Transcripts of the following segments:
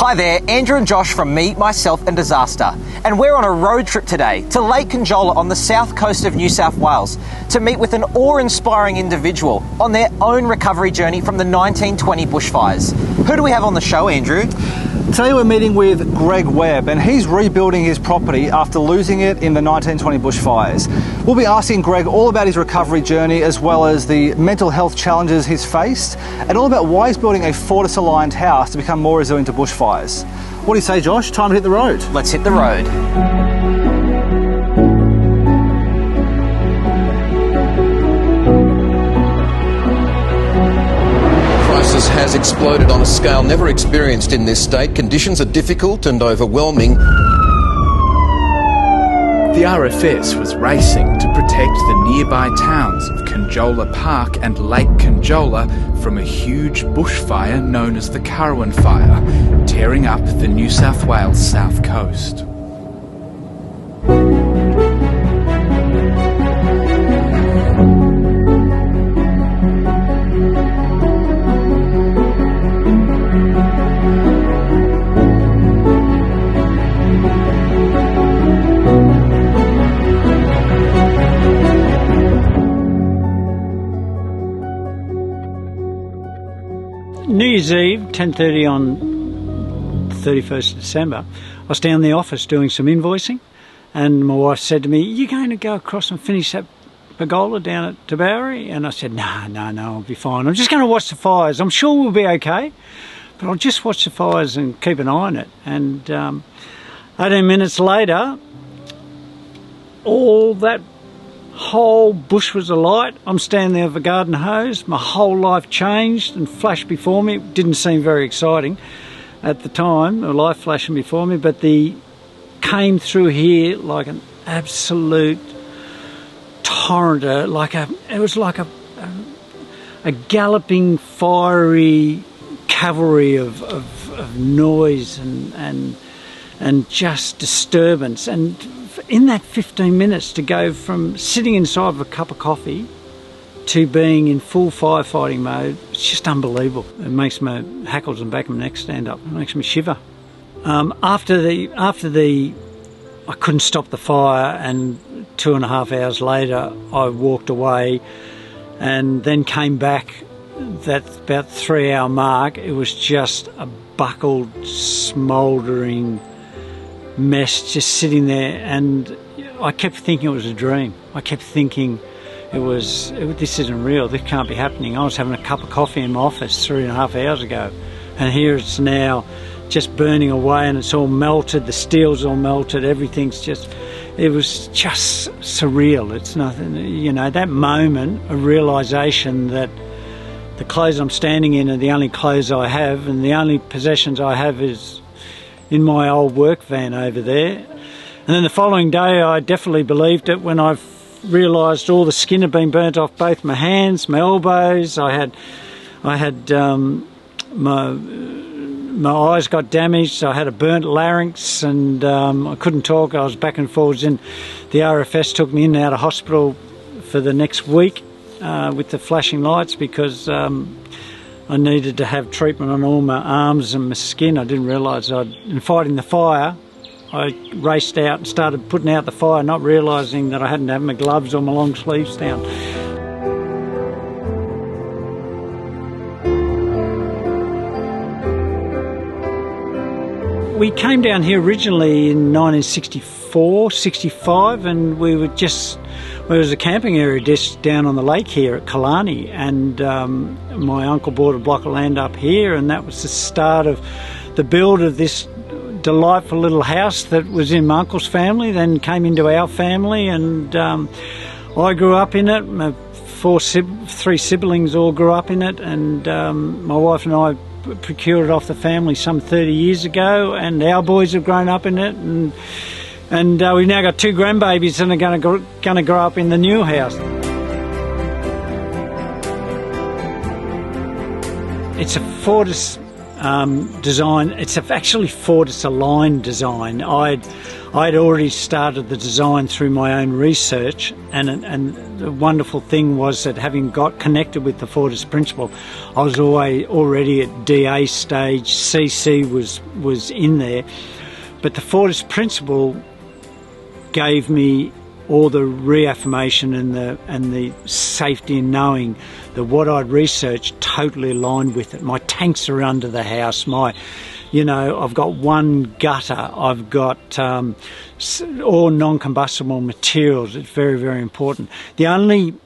Hi there, Andrew and Josh from Me, Myself and Disaster. And we're on a road trip today to Lake Conjola on the south coast of New South Wales to meet with an awe-inspiring individual on their own recovery journey from the 1920 bushfires. Who do we have on the show, Andrew? Today we're meeting with Greg Webb, and he's rebuilding his property after losing it in the 1920 bushfires. We'll be asking Greg all about his recovery journey, as well as the mental health challenges he's faced, and all about why he's building a Fortis-aligned house to become more resilient to bushfires. What do you say, Josh? Time to hit the road. Let's hit the road. Has exploded on a scale never experienced in this state. Conditions are difficult and overwhelming. The RFS was racing to protect the nearby towns of Conjola Park and Lake Conjola from a huge bushfire known as the Currowan Fire, tearing up the New South Wales South Coast. New Year's Eve, 10:30 on 31st of December, I was down in the office doing some invoicing, and my wife said to me, "Are you going to go across and finish that pergola down at Tabouri?" And I said, no, I'll be fine. I'm just going to watch the fires. I'm sure we'll be okay, but I'll just watch the fires and keep an eye on it. And 18 minutes later, all that whole bush was alight. I'm standing there with a garden hose. My whole life changed and flashed before me. It didn't seem very exciting at the time, a light flashing before me, but the came through here like an absolute torrent, it was like a galloping, fiery cavalry of noise and just disturbance. And in that 15 minutes, to go from sitting inside with a cup of coffee to being in full firefighting mode, it's just unbelievable. It makes my hackles and back of my neck stand up. It makes me shiver. After the I couldn't stop the fire, and 2.5 hours later I walked away and then came back. That about 3-hour mark, it was just a buckled, smouldering mess just sitting there, and I kept thinking it was a dream. I kept thinking this isn't real, this can't be happening. I was having a cup of coffee in my office 3.5 hours ago, and here it's now just burning away, and it's all melted, the steel's all melted, everything's just, it was just surreal. It's nothing, that moment, a realisation that the clothes I'm standing in are the only clothes I have, and the only possessions I have is in my old work van over there. And then the following day I definitely believed it when I realised all the skin had been burnt off both my hands, my elbows. I had my eyes got damaged, so I had a burnt larynx, and I couldn't talk. I was back and forwards, and the RFS took me in and out of hospital for the next week with the flashing lights, because I needed to have treatment on all my arms and my skin. I didn't realise in fighting the fire, I raced out and started putting out the fire, not realising that I hadn't had my gloves or my long sleeves down. We came down here originally in 1964, 65, and there was a camping area just down on the lake here at Killarney, and my uncle bought a block of land up here, and that was the start of the build of this delightful little house that was in my uncle's family, then came into our family, and I grew up in it. My three siblings all grew up in it, and my wife and I procured it off the family some 30 years ago, and our boys have grown up in it, and we've now got 2 grandbabies that are going to grow up in the new house. It's a Fortis design. It's actually Fortis aligned design. I'd already started the design through my own research, and the wonderful thing was that having got connected with the Fortis principle, I was already at DA stage. CC was in there, but the Fortis principle gave me all the reaffirmation and the safety in knowing that what I'd researched totally aligned with it. My tanks are under the house. I've got one gutter. I've got all non-combustible materials. It's very, very important. One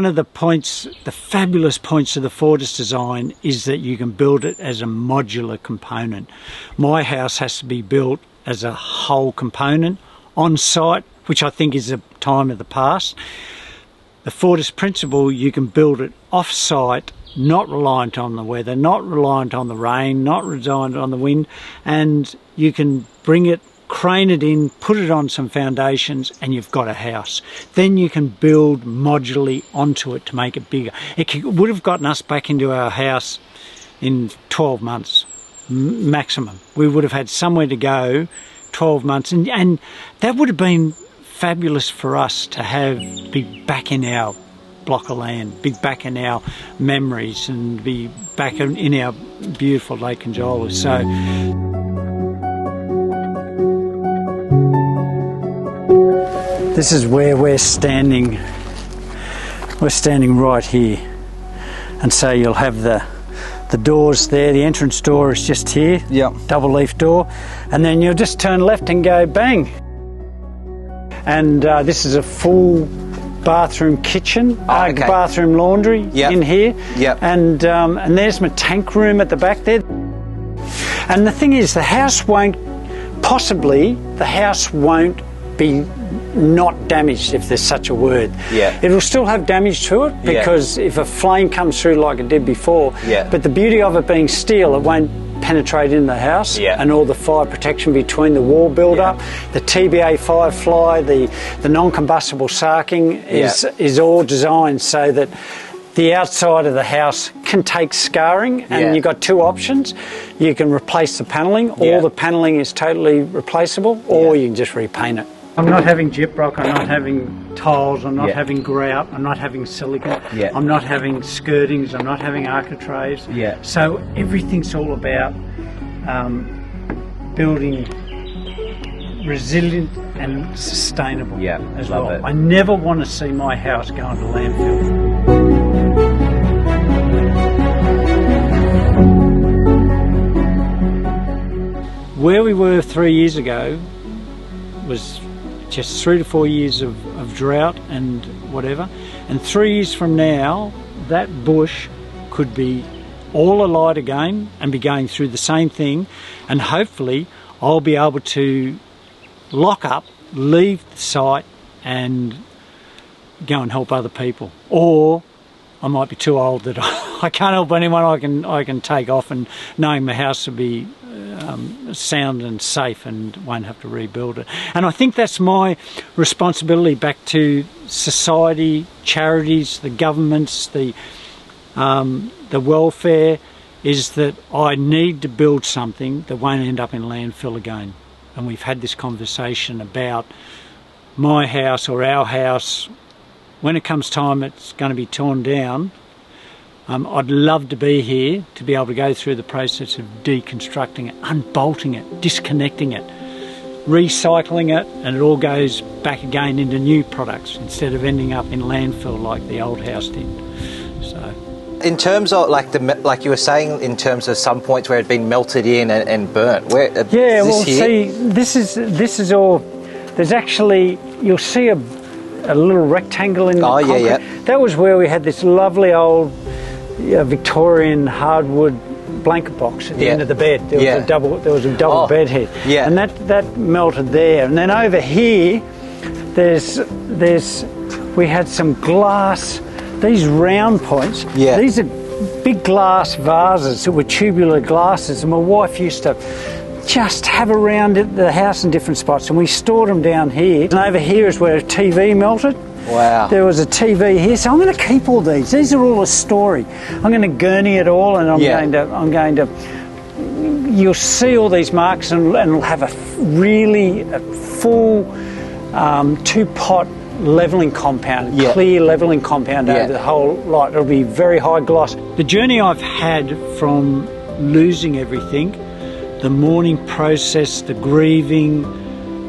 of the points, the fabulous points of the Fortis design is that you can build it as a modular component. My house has to be built as a whole component on site, which I think is a time of the past. The Fortis principle, you can build it off site, not reliant on the weather, not reliant on the rain, not reliant on the wind, and you can bring it, crane it in, put it on some foundations, and you've got a house. Then you can build modularly onto it to make it bigger. It would have gotten us back into our house in 12 months maximum. We would have had somewhere to go 12 months, and that would have been fabulous for us to be back in our block of land, be back in our memories, and be back in our beautiful Lake Conjola. So this is where we're standing. We're standing right here, and so you'll have the doors there. The entrance door is just here. Yep. Double leaf door, and then you'll just turn left and go bang. And this is a full bathroom kitchen, bathroom laundry in here. Yep. And there's my tank room at the back there. And the thing is, the house won't be not damaged, if there's such a word. Yeah. It'll still have damage to it because if a flame comes through like it did before, but the beauty of it being steel, it won't penetrate in the house, and all the fire protection between the wall build-up, the TBA firefly, the non-combustible sarking is all designed so that the outside of the house can take scarring, and you've got two options. You can replace the panelling, all the panelling is totally replaceable, or you can just repaint it. I'm not having gyprock, I'm not having tiles, I'm not having grout, I'm not having silicon, I'm not having skirtings, I'm not having architraves. So everything's all about building resilient and sustainable as well. I never want to see my house go into landfill. Where we were 3 years ago was just 3 to 4 years of drought and whatever, and 3 years from now that bush could be all alight again and be going through the same thing, and hopefully I'll be able to lock up, leave the site and go and help other people, or I might be too old that I can't help anyone. I can take off, and knowing my house will be sound and safe and won't have to rebuild it. And I think that's my responsibility back to society, charities, the governments, the welfare, is that I need to build something that won't end up in landfill again. And we've had this conversation about my house or our house. When it comes time it's going to be torn down, I'd love to be here to be able to go through the process of deconstructing it, unbolting it, disconnecting it, recycling it, and it all goes back again into new products instead of ending up in landfill like the old house did. So, in terms of like you were saying, in terms of some points where it had been melted in and burnt. See, this is all. There's actually, you'll see a little rectangle in the concrete. That was where we had this lovely old Victorian hardwood blanket box at the end of the bed. There was a double bed here, and that melted there. And then over here, we had some glass. These round points. These are big glass vases that were tubular glasses, and my wife used to just have around the house in different spots, and we stored them down here. And over here is where a TV melted. Wow. There was a TV here, so I'm going to keep all these. These are all a story. I'm going to gurney it all, and I'm going to. You'll see all these marks, and it'll have a full two-pot levelling compound, clear levelling compound over the whole lot. It'll be very high gloss. The journey I've had from losing everything, the mourning process, the grieving,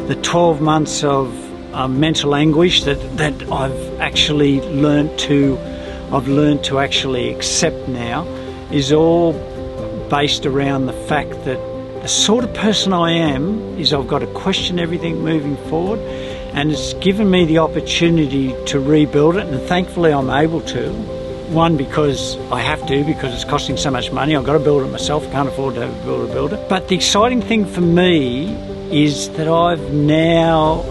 the 12 months of mental anguish that I've actually learnt to actually accept now, is all based around the fact that the sort of person I am is I've got to question everything moving forward, and it's given me the opportunity to rebuild it, and thankfully I'm able to. One, because I have to, because it's costing so much money. I've got to build it myself. I can't afford to build it. But the exciting thing for me is that I've now,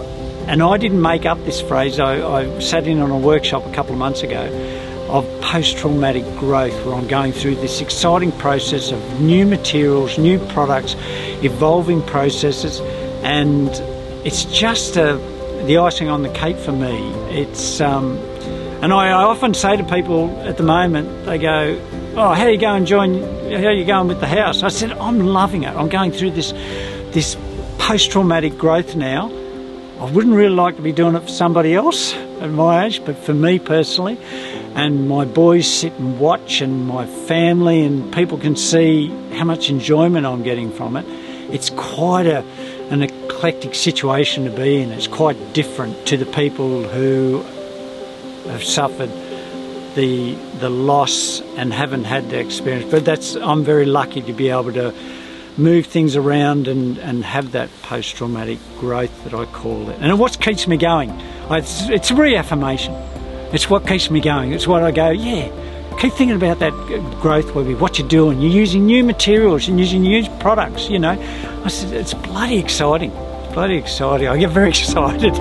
and I didn't make up this phrase, I sat in on a workshop a couple of months ago of post-traumatic growth, where I'm going through this exciting process of new materials, new products, evolving processes, and it's just the icing on the cake for me. It's and I often say to people at the moment, they go, "Oh, how are you going with the house?" I said, "I'm loving it. I'm going through this post-traumatic growth now. I wouldn't really like to be doing it for somebody else at my age, but for me personally." And my boys sit and watch, and my family, and people can see how much enjoyment I'm getting from it. It's quite an eclectic situation to be in. It's quite different to the people who have suffered the loss and haven't had the experience. But I'm very lucky to be able to move things around and have that post-traumatic growth that I call it. And it's what keeps me going. It's a reaffirmation. It's what keeps me going. It's what I go, keep thinking about that growth, Webby, what you're doing. You're using new materials and using new products, I said, it's bloody exciting. I get very excited.